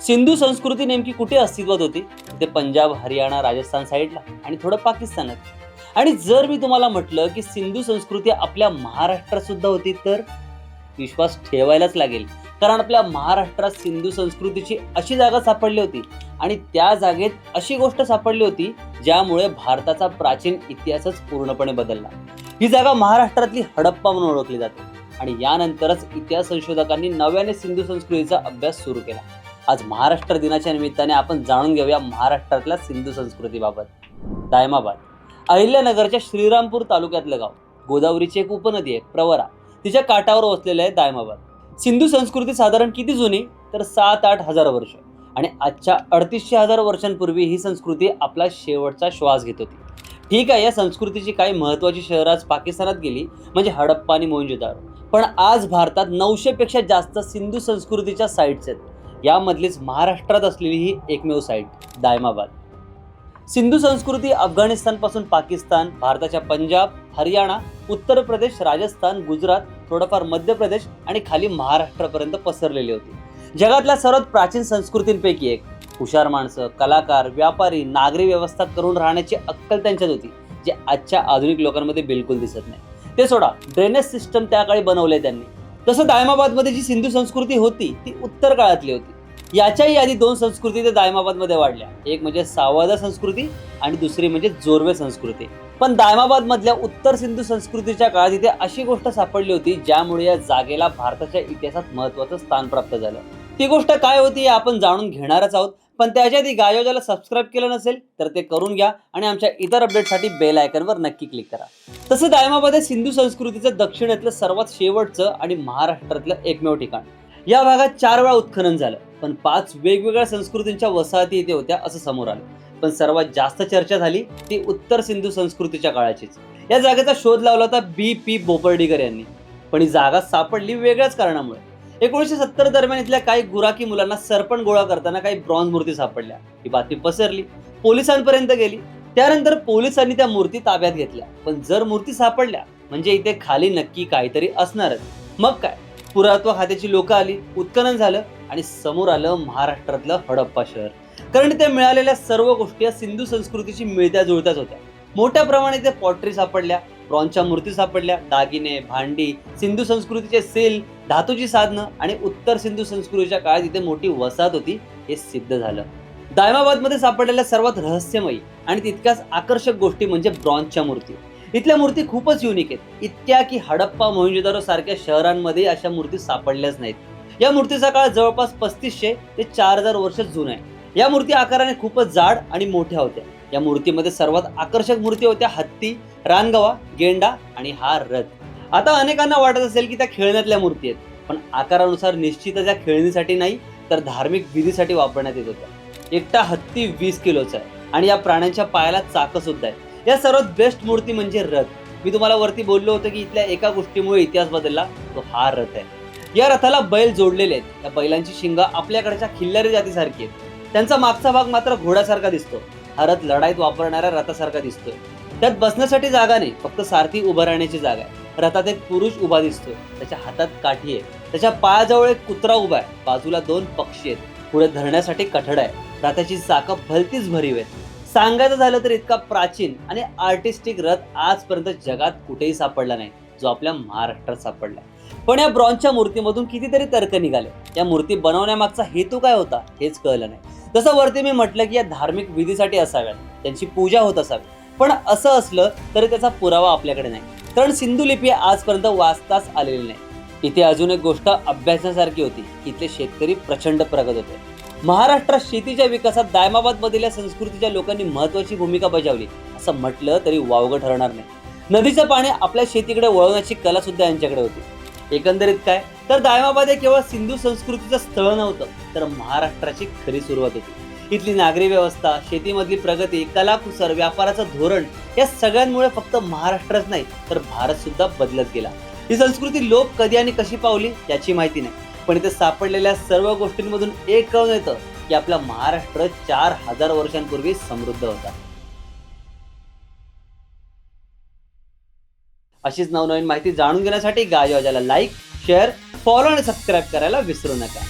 सिंधू संस्कृती नेमकी कुठे अस्तित्वात होती? ते पंजाब, हरियाणा, राजस्थान साईडला आणि थोडं पाकिस्तानात. आणि जर मी तुम्हाला म्हटलं की सिंधू संस्कृती आपल्या महाराष्ट्रात सुद्धा होती, तर विश्वास ठेवायलाच लागेल. कारण आपल्या महाराष्ट्रात सिंधू संस्कृतीची अशी जागा सापडली होती आणि त्या जागेत अशी गोष्ट सापडली होती ज्यामुळे भारताचा प्राचीन इतिहासच पूर्णपणे बदलला. ही जागा महाराष्ट्रातली हडप्पा म्हणून ओळखली जाते आणि यानंतरच इतिहास संशोधकांनी नव्याने सिंधू संस्कृतीचा अभ्यास सुरू केला. आज महाराष्ट्र दिनाच्या निमित्ताने आपण जाणून घेऊया महाराष्ट्रातल्या सिंधू संस्कृतीबाबत. दायमाबाद अहिल्यानगरच्या श्रीरामपूर तालुक्यातलं गाव. गोदावरीची एक उपनदी आहे प्रवरा, तिच्या काठावर वसलेलं आहे दायमाबाद. सिंधू संस्कृती साधारण किती जुनी? तर 7-8 हजार वर्ष. आणि आजच्या 3800 वर्षांपूर्वी ही संस्कृती आपला शेवटचा श्वास घेत होती. ठीक आहे, या संस्कृतीची काही महत्वाची शहरं आज पाकिस्तानात गेली, म्हणजे हडप्पा आणि मोहनजोदारो. पण आज भारतात 900 पेक्षा जास्त सिंधू संस्कृतीच्या साईट्स आहेत. यामधलीच महाराष्ट्रात असलेली ही एकमेव साईट दायमाबाद. सिंधू संस्कृती अफगाणिस्तानपासून पाकिस्तान, भारताच्या पंजाब, हरियाणा, उत्तर प्रदेश, राजस्थान, गुजरात, थोडंफार मध्य प्रदेश आणि खाली महाराष्ट्रापर्यंत पसरलेली होती. जगातल्या सर्वात प्राचीन संस्कृतींपैकी एक. हुशार माणसं, कलाकार, व्यापारी, नागरी व्यवस्था करून राहण्याची अक्कल त्यांच्यात होती, जे आजच्या आधुनिक लोकांमध्ये बिलकुल दिसत नाही. ते सोडा, ड्रेनेज सिस्टम त्या काळी बनवले त्यांनी. तसं दायमाबादमध्ये जी सिंधू संस्कृती होती ती उत्तर काळातली होती. याच्याही आधी 2 संस्कृती ते दायमाबादमध्ये वाढल्या. एक म्हणजे सावदा संस्कृती आणि दुसरी म्हणजे जोरवे संस्कृती. पण दायमाबाद मधल्या उत्तर सिंधू संस्कृतीच्या काळात इथे अशी गोष्ट सापडली होती ज्यामुळे या जागेला भारताच्या इतिहासात महत्त्वाचं स्थान प्राप्त झालं. ती गोष्ट काय होती हे आपण जाणून घेणारच आहोत. पण त्याच्या आधी गायोजाला सबस्क्राईब केलं नसेल तर ते करून घ्या आणि आमच्या इतर अपडेटसाठी बेल आयकॉनवर नक्की क्लिक करा. तसं दायमाबाद हे सिंधू संस्कृतीचं दक्षिणेतलं सर्वात शेवटचं आणि महाराष्ट्रातलं एकमेव ठिकाण. या भागात 4 वेळा उत्खनन झालं, पण 5 वेगवेगळ्या संस्कृतींच्या वसाहती इथे होत्या असं समोर आलं. पण सर्वात जास्त चर्चा झाली ती उत्तर सिंधू संस्कृतीच्या काळाचीच. या जागेचा शोध लावला होता B.P. बोपर्डीकर यांनी. पण ही जागा सापडली वेगळ्याच कारणामुळे. 1970 दरम्यान इथल्या काही गुराखी मुलांना सरपण गोळा करताना काही ब्रॉन्झ मूर्ती सापडल्या. ही बातमी पसरली, पोलिसांपर्यंत गेली. त्यानंतर पोलिसांनी त्या मूर्ती ताब्यात घेतल्या. पण जर मूर्ती सापडल्या म्हणजे इथे खाली नक्की काहीतरी असणारच. मग काय, पुरातत्व खात्याची लोक आली, उत्खनन झालं आणि समोर आलं महाराष्ट्रातलं हडप्पा शहर. कारण इथे मिळालेल्या सर्व गोष्टी या सिंधू संस्कृतीशी मिळत्या जुळत्याच होत्या. मोठ्या प्रमाणात इथे पॉटरी सापडल्या, ब्रॉन्झच्या मूर्ती सापडल्या, दागिने, भांडी, सिंधू संस्कृतीचे सेल, धातूची साधनं आणि उत्तर सिंधू संस्कृतीच्या काळात इथे मोठी वसाहत होती हे सिद्ध झालं. दायमाबादमध्ये सापडलेल्या सर्वात रहस्यमयी आणि तितक्याच आकर्षक गोष्टी म्हणजे ब्रॉन्झच्या मूर्ती. इथल्या मूर्ती खूपच युनिक आहेत, इतक्या की हडप्पा, मोहनजोदारो सारख्या शहरांमध्ये अशा मूर्ती सापडल्याच नाहीत. या मूर्तीचा काळ जवळपास 3500 ते 4000 वर्ष जुना आहे. या मूर्ती आकाराने खूपच जाड आणि मोठ्या होत्या. या मूर्तीमध्ये सर्वात आकर्षक मूर्ती होत्या हत्ती, रानगवा, गेंडा आणि हा रथ. आता अनेकांना वाटत असेल की त्या खेळण्यातल्या मूर्ती आहेत, पण आकारानुसार निश्चितच या खेळणीसाठी नाही तर धार्मिक विधीसाठी वापरण्यात येत होत्या. एकटा हत्ती 20 किलोचा आहे आणि या प्राण्यांच्या पायाला चाक सुद्धा आहे. या सर्वात बेस्ट मूर्ती म्हणजे रथ. मी तुम्हाला वरती बोललो होतो की इथल्या एका गोष्टीमुळे इतिहास बदलला, तो हा रथ आहे. या रथाला बैल जोडलेले आहेत. या बैलांची शिंगा आपल्याकडच्या खिल्लारी जातीसारखी आहेत. त्यांचा मागचा भाग मात्र घोड्यासारखा दिसतो. हा रथ लढाईत वापरणाऱ्या रथासारखा दिसतोय. त्यात बसण्यासाठी जागा नाही, फक्त सारथी उभं राहण्याची जागा आहे. रथात एक पुरुष उभा दिसतोय, त्याच्या हातात काठी आहे, त्याच्या पायाजवळ एक कुत्रा उभा आहे, बाजूला 2 पक्षी आहेत, पुढे धरण्यासाठी कठडा आहे. रथाची चाकं भलतीच भरीव आहेत. सांगायचं झालं तर इतका प्राचीन आणि आर्टिस्टिक रथ आजपर्यंत जगात कुठेही सापडला नाही जो आपल्या महाराष्ट्रात सापडला. पण या ब्रॉन्झच्या मूर्तीमधून कितीतरी तर्क निघाले. या मूर्ती बनवण्यामागचा हेतू काय होता हेच कळलं नाही. जसं वरती मी म्हटलं की या धार्मिक विधीसाठी असाव्यात, त्यांची पूजा होत असावी. पण असं असलं तरी त्याचा पुरावा आपल्याकडे नाही, कारण सिंधू लिपी आजपर्यंत वाचताच आलेली नाही. इथे अजून एक गोष्ट अभ्यासासारखी होती. इथले शेतकरी प्रचंड प्रगत होते. महाराष्ट्रात शेतीच्या विकासात दायमाबादमधील संस्कृतीच्या लोकांनी महत्वाची भूमिका बजावली असं म्हटलं तरी वावगं ठरणार नाही. नदीचं पाणी आपल्या शेतीकडे वळवण्याची कला सुद्धा यांच्याकडे होती. एकंदरीत काय, तर दायमाबाद हे केवळ सिंधू संस्कृतीचं स्थळ नव्हतं, तर महाराष्ट्राची खरी सुरुवात होती. इथली नागरी व्यवस्था, शेतीमधली प्रगती, कलाकुसर, व्यापाराचं धोरण या सगळ्यांमुळे फक्त महाराष्ट्रच नाही तर भारत सुद्धा बदलत गेला. ही संस्कृती लोक कधी आणि कशी पावली याची माहिती नाही, पण इथे सापडलेल्या सर्व गोष्टींमधून एक कळून येतं की आपला महाराष्ट्र 4000 वर्षांपूर्वी समृद्ध होता. अशीच नवनवीन माहिती जाणून घेण्यासाठी गाजवाजाला लाईक, शेअर, फॉलो आणि सबस्क्राईब करायला विसरू नका.